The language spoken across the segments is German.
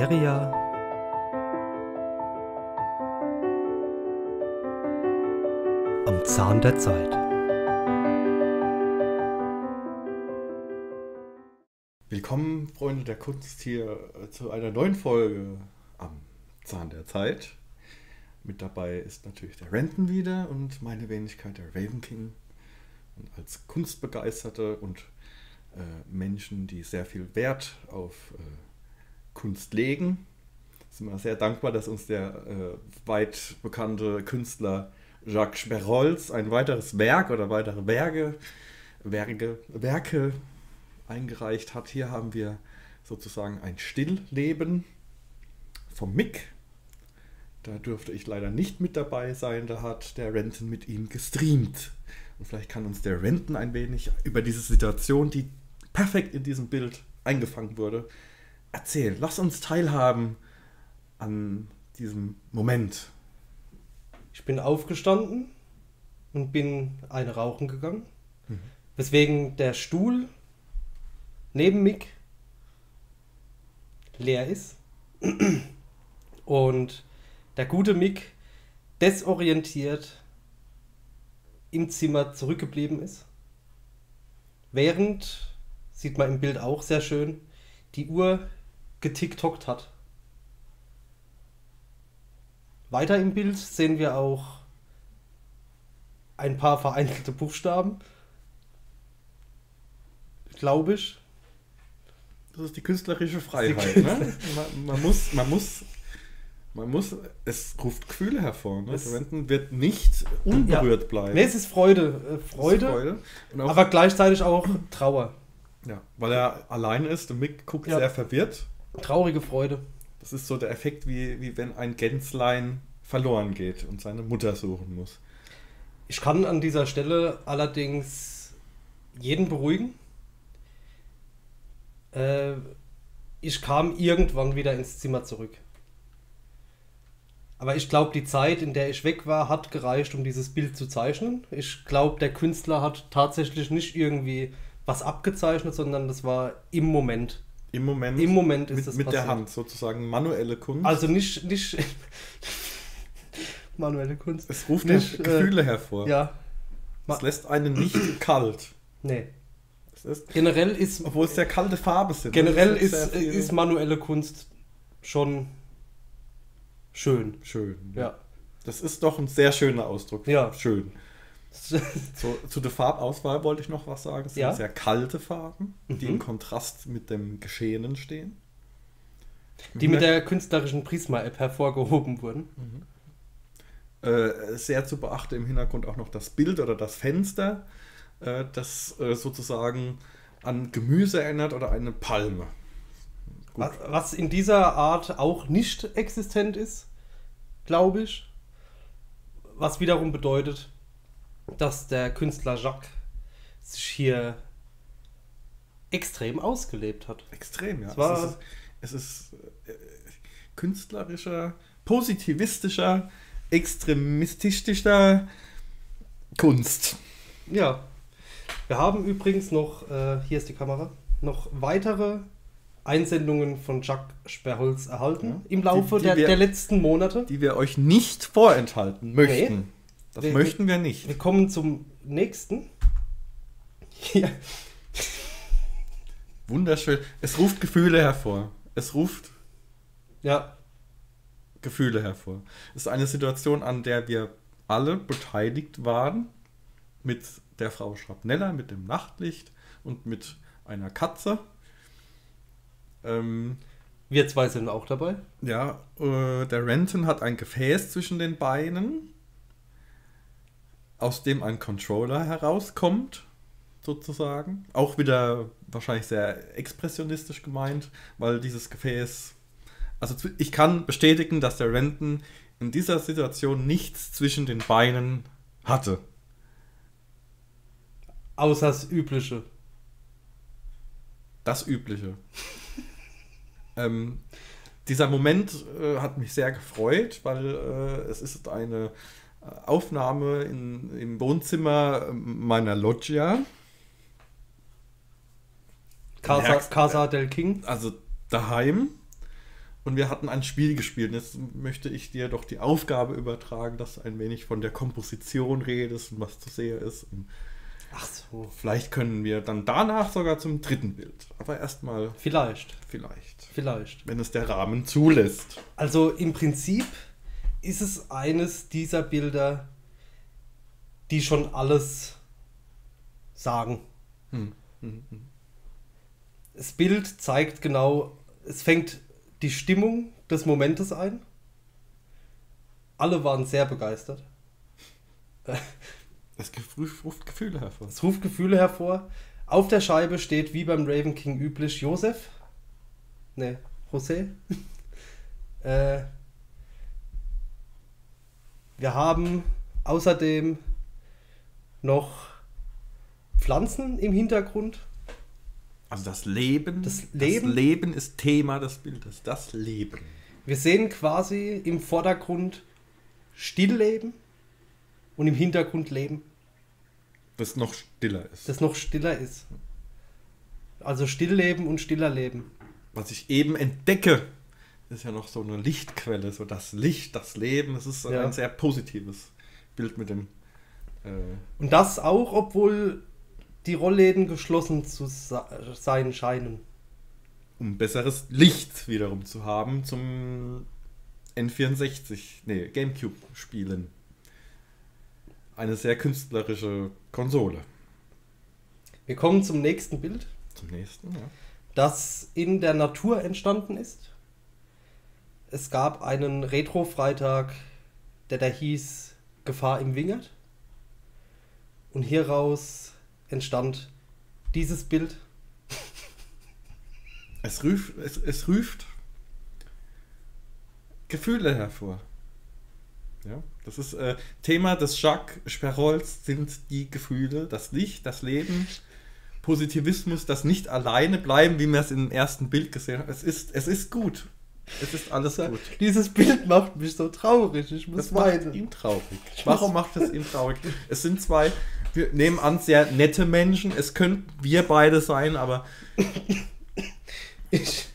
Materia am Zahn der Zeit. Willkommen, Freunde der Kunst, hier zu einer neuen Folge am Zahn der Zeit. Mit dabei ist natürlich der Renton wieder und meine Wenigkeit, der Raven King. Und als Kunstbegeisterte und Menschen, die sehr viel Wert auf Kunst legen, sind wir sehr dankbar, dass uns der weit bekannte Künstler Jacques Sperholz ein weiteres Werk oder weitere Werke eingereicht hat. Hier haben wir sozusagen ein Stillleben vom Mick. Da durfte ich leider nicht mit dabei sein, da hat der Renton mit ihm gestreamt. Und vielleicht kann uns der Renton ein wenig über diese Situation, die perfekt in diesem Bild eingefangen wurde, erzählen. Lass uns teilhaben an diesem Moment. Ich bin aufgestanden und bin eine rauchen gegangen, weswegen der Stuhl neben Mick leer ist und der gute Mick desorientiert im Zimmer zurückgeblieben ist, während, sieht man im Bild auch sehr schön, die Uhr geticktockt hat. Weiter im Bild sehen wir auch ein paar vereinzelte Buchstaben, glaube ich. Das ist die künstlerische Freiheit. Ne? Man muss, es ruft Gefühle hervor. Ne? Der Renton wird nicht unberührt bleiben. Nee, es ist Freude. Freude. Und auch, aber gleichzeitig auch Trauer. Ja, weil er allein ist und Mick guckt sehr verwirrt. Traurige Freude. Das ist so der Effekt, wie wenn ein Gänslein verloren geht und seine Mutter suchen muss. Ich kann an dieser Stelle allerdings jeden beruhigen. Ich kam irgendwann wieder ins Zimmer zurück. Aber ich glaube, die Zeit, in der ich weg war, hat gereicht, um dieses Bild zu zeichnen. Ich glaube, der Künstler hat tatsächlich nicht irgendwie was abgezeichnet, sondern das war im Moment. Im Moment ist das mit passiert. der Hand, sozusagen manuelle Kunst. Also nicht manuelle Kunst. Es ruft nicht, Gefühle hervor. Ja. Es lässt einen nicht kalt. Nee. Generell ist, obwohl es sehr kalte Farbe sind. Generell ist manuelle Kunst schon schön. Schön. Ja. Das ist doch ein sehr schöner Ausdruck. Ja. Schön. Zu der Farbauswahl wollte ich noch was sagen. Es sind sehr kalte Farben, die im Kontrast mit dem Geschehenen stehen. Die mit der künstlerischen Prisma-App hervorgehoben wurden. Sehr zu beachten im Hintergrund auch noch das Bild oder das Fenster, das sozusagen an Gemüse erinnert oder eine Palme. Was in dieser Art auch nicht existent ist, glaube ich. Was wiederum bedeutet, dass der Künstler Jacques sich hier extrem ausgelebt hat. Extrem, ja. Es ist künstlerischer, positivistischer, extremistischer Kunst. Ja. Wir haben übrigens noch, hier ist die Kamera, noch weitere Einsendungen von Jacques Sperholz erhalten im Laufe der letzten Monate. Die wir euch nicht vorenthalten möchten. Nee. Das möchten wir nicht. Wir kommen zum nächsten. Hier. Wunderschön. Es ruft Gefühle hervor. Gefühle hervor. Es ist eine Situation, an der wir alle beteiligt waren. Mit der Frau Schrapneller, mit dem Nachtlicht und mit einer Katze. Wir zwei sind auch dabei. Ja, der Renton hat ein Gefäß zwischen den Beinen, aus dem ein Controller herauskommt, sozusagen. Auch wieder wahrscheinlich sehr expressionistisch gemeint, weil dieses Gefäß... Also ich kann bestätigen, dass der Renton in dieser Situation nichts zwischen den Beinen hatte. Außer das Übliche. Das Übliche. Dieser Moment hat mich sehr gefreut, weil es ist eine Aufnahme im Wohnzimmer meiner Loggia. Casa del King. Also daheim. Und wir hatten ein Spiel gespielt. Jetzt möchte ich dir doch die Aufgabe übertragen, dass du ein wenig von der Komposition redest und was zu sehen ist. Und ach so. vielleicht können wir dann danach sogar zum dritten Bild. Aber erstmal. Vielleicht. Wenn es der Rahmen zulässt. Also im Prinzip ist es eines dieser Bilder, die schon alles sagen. Das Bild zeigt genau, es fängt die Stimmung des Momentes ein. Alle waren sehr begeistert. Es ruft Gefühle hervor. Es ruft Gefühle hervor. Auf der Scheibe steht, wie beim Raven King üblich, Josef. Ne, José. Wir haben außerdem noch Pflanzen im Hintergrund. Also das Leben. Das Leben ist Thema des Bildes. Das Leben. Wir sehen quasi im Vordergrund Stillleben und im Hintergrund Leben. Das noch stiller ist. Das noch stiller ist. Also Stillleben und stiller Leben. Was ich eben entdecke, ist ja noch so eine Lichtquelle. So das Licht, das Leben. Es ist ein sehr positives Bild mit dem... Und das auch, obwohl die Rollläden geschlossen zu sein scheinen. Um besseres Licht wiederum zu haben zum Gamecube-Spielen. Eine sehr künstlerische Konsole. Wir kommen zum nächsten Bild. Zum nächsten, ja. Das in der Natur entstanden ist. Es gab einen Retro-Freitag, der da hieß Gefahr im Wingert. Und hieraus entstand dieses Bild. Es ruft Gefühle hervor. Ja, das ist Thema des Jacques Sperholz sind die Gefühle, das Licht, das Leben, Positivismus, das nicht alleine bleiben, wie wir es im ersten Bild gesehen haben. Es ist gut. Es ist alles gut. Dieses Bild macht mich so traurig. Ich muss weinen. Macht ihn traurig. Warum macht es ihn traurig? Es sind zwei, wir nehmen an, sehr nette Menschen. Es könnten wir beide sein, aber es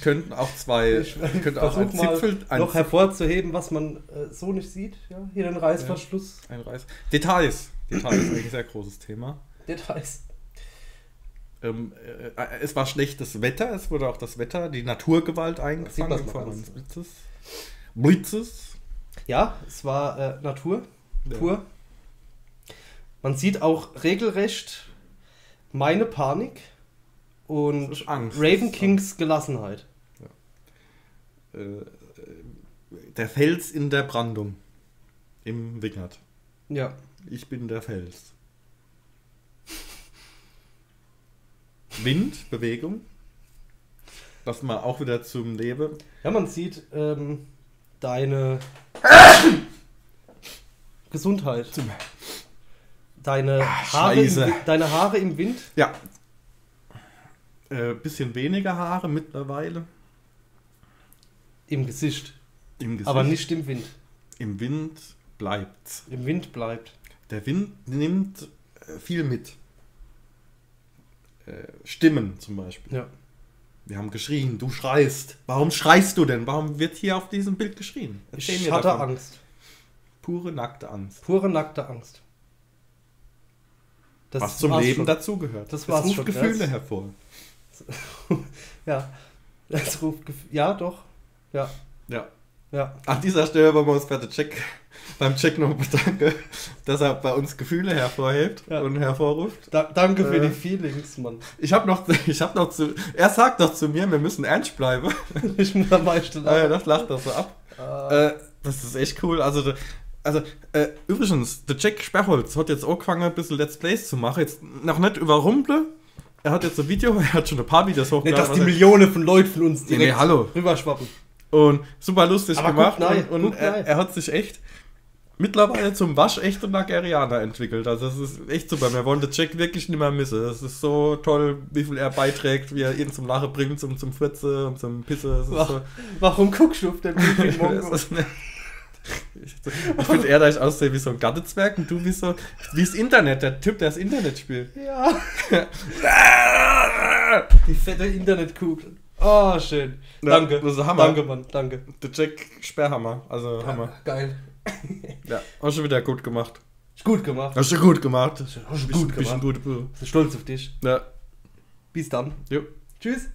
könnten auch zwei. Ich könnte auch ein Zipfel noch hervorzuheben, was man so nicht sieht. Ja, hier den Reißverschluss. Ja, ein Reiß. Details ist eigentlich ein sehr großes Thema. Details. Es war schlechtes Wetter, es wurde auch das Wetter, die Naturgewalt eingefangen in Form eines Blitzes. Ja, es war Natur, pur. Man sieht auch regelrecht meine Panik und Angst. Raven Kings Gelassenheit. Ja. Der Fels in der Brandung im Wingert. Ja. Ich bin der Fels. Wind, Bewegung. Lass mal auch wieder zum Leben. Ja, man sieht deine Gesundheit. Deine Haare im Wind. Ja. Bisschen weniger Haare mittlerweile. Im Gesicht. Im Gesicht. Aber nicht im Wind. Im Wind bleibt's. Im Wind bleibt. Der Wind nimmt viel mit. Stimmen zum Beispiel. Ja. Wir haben geschrien, du schreist. Warum schreist du denn? Warum wird hier auf diesem Bild geschrien? Ich hatte Angst. Pure nackte Angst. Pure nackte Angst. Das was zum Leben dazugehört. Das ruft schon, Gefühle hervor. Ja. Das ruft ja, doch. Ja. Ja. Ja. An dieser Stelle wollen wir uns beim Check noch bedanken, dass er bei uns Gefühle hervorhebt und hervorruft. Danke für die Feelings, Mann. Er sagt doch zu mir, wir müssen ernst bleiben. Ich muss am meisten lachen. Das lacht doch so ab. Das ist echt cool. Also übrigens, der Jack Sperholz hat jetzt auch angefangen, ein bisschen Let's Plays zu machen. Jetzt noch nicht überrumpeln. Er hat jetzt ein Video, er hat schon ein paar Videos hochgeladen. Nicht, dass die Millionen von Leuten von uns direkt hallo. rüberschwappen. Und super lustig aber gemacht. Und er hat sich echt mittlerweile zum waschechten Nigerianer entwickelt. Also das ist echt super. Wir wollen den Jack wirklich nicht mehr missen. Das ist so toll, wie viel er beiträgt, wie er ihn zum Lachen bringt, zum Furzen und zum Pissen. Warum guckst du auf den Bild? Ich finde eher, dass ich aussehe wie so ein Gattezwerg und du wie das Internet, der Typ, der das Internet spielt. Ja. Die fette Internetkugel. Oh, schön. Ja, Danke. das ist der Hammer. Danke, Mann. Danke. Der Jack Sperrhammer. Also Hammer. Geil. Ja, hast du wieder gut gemacht. Ist gut gemacht. Hast du gut gemacht. Hast du gut gemacht. Bisschen gut. Ich bin stolz auf dich. Ja. Bis dann. Jo. Tschüss.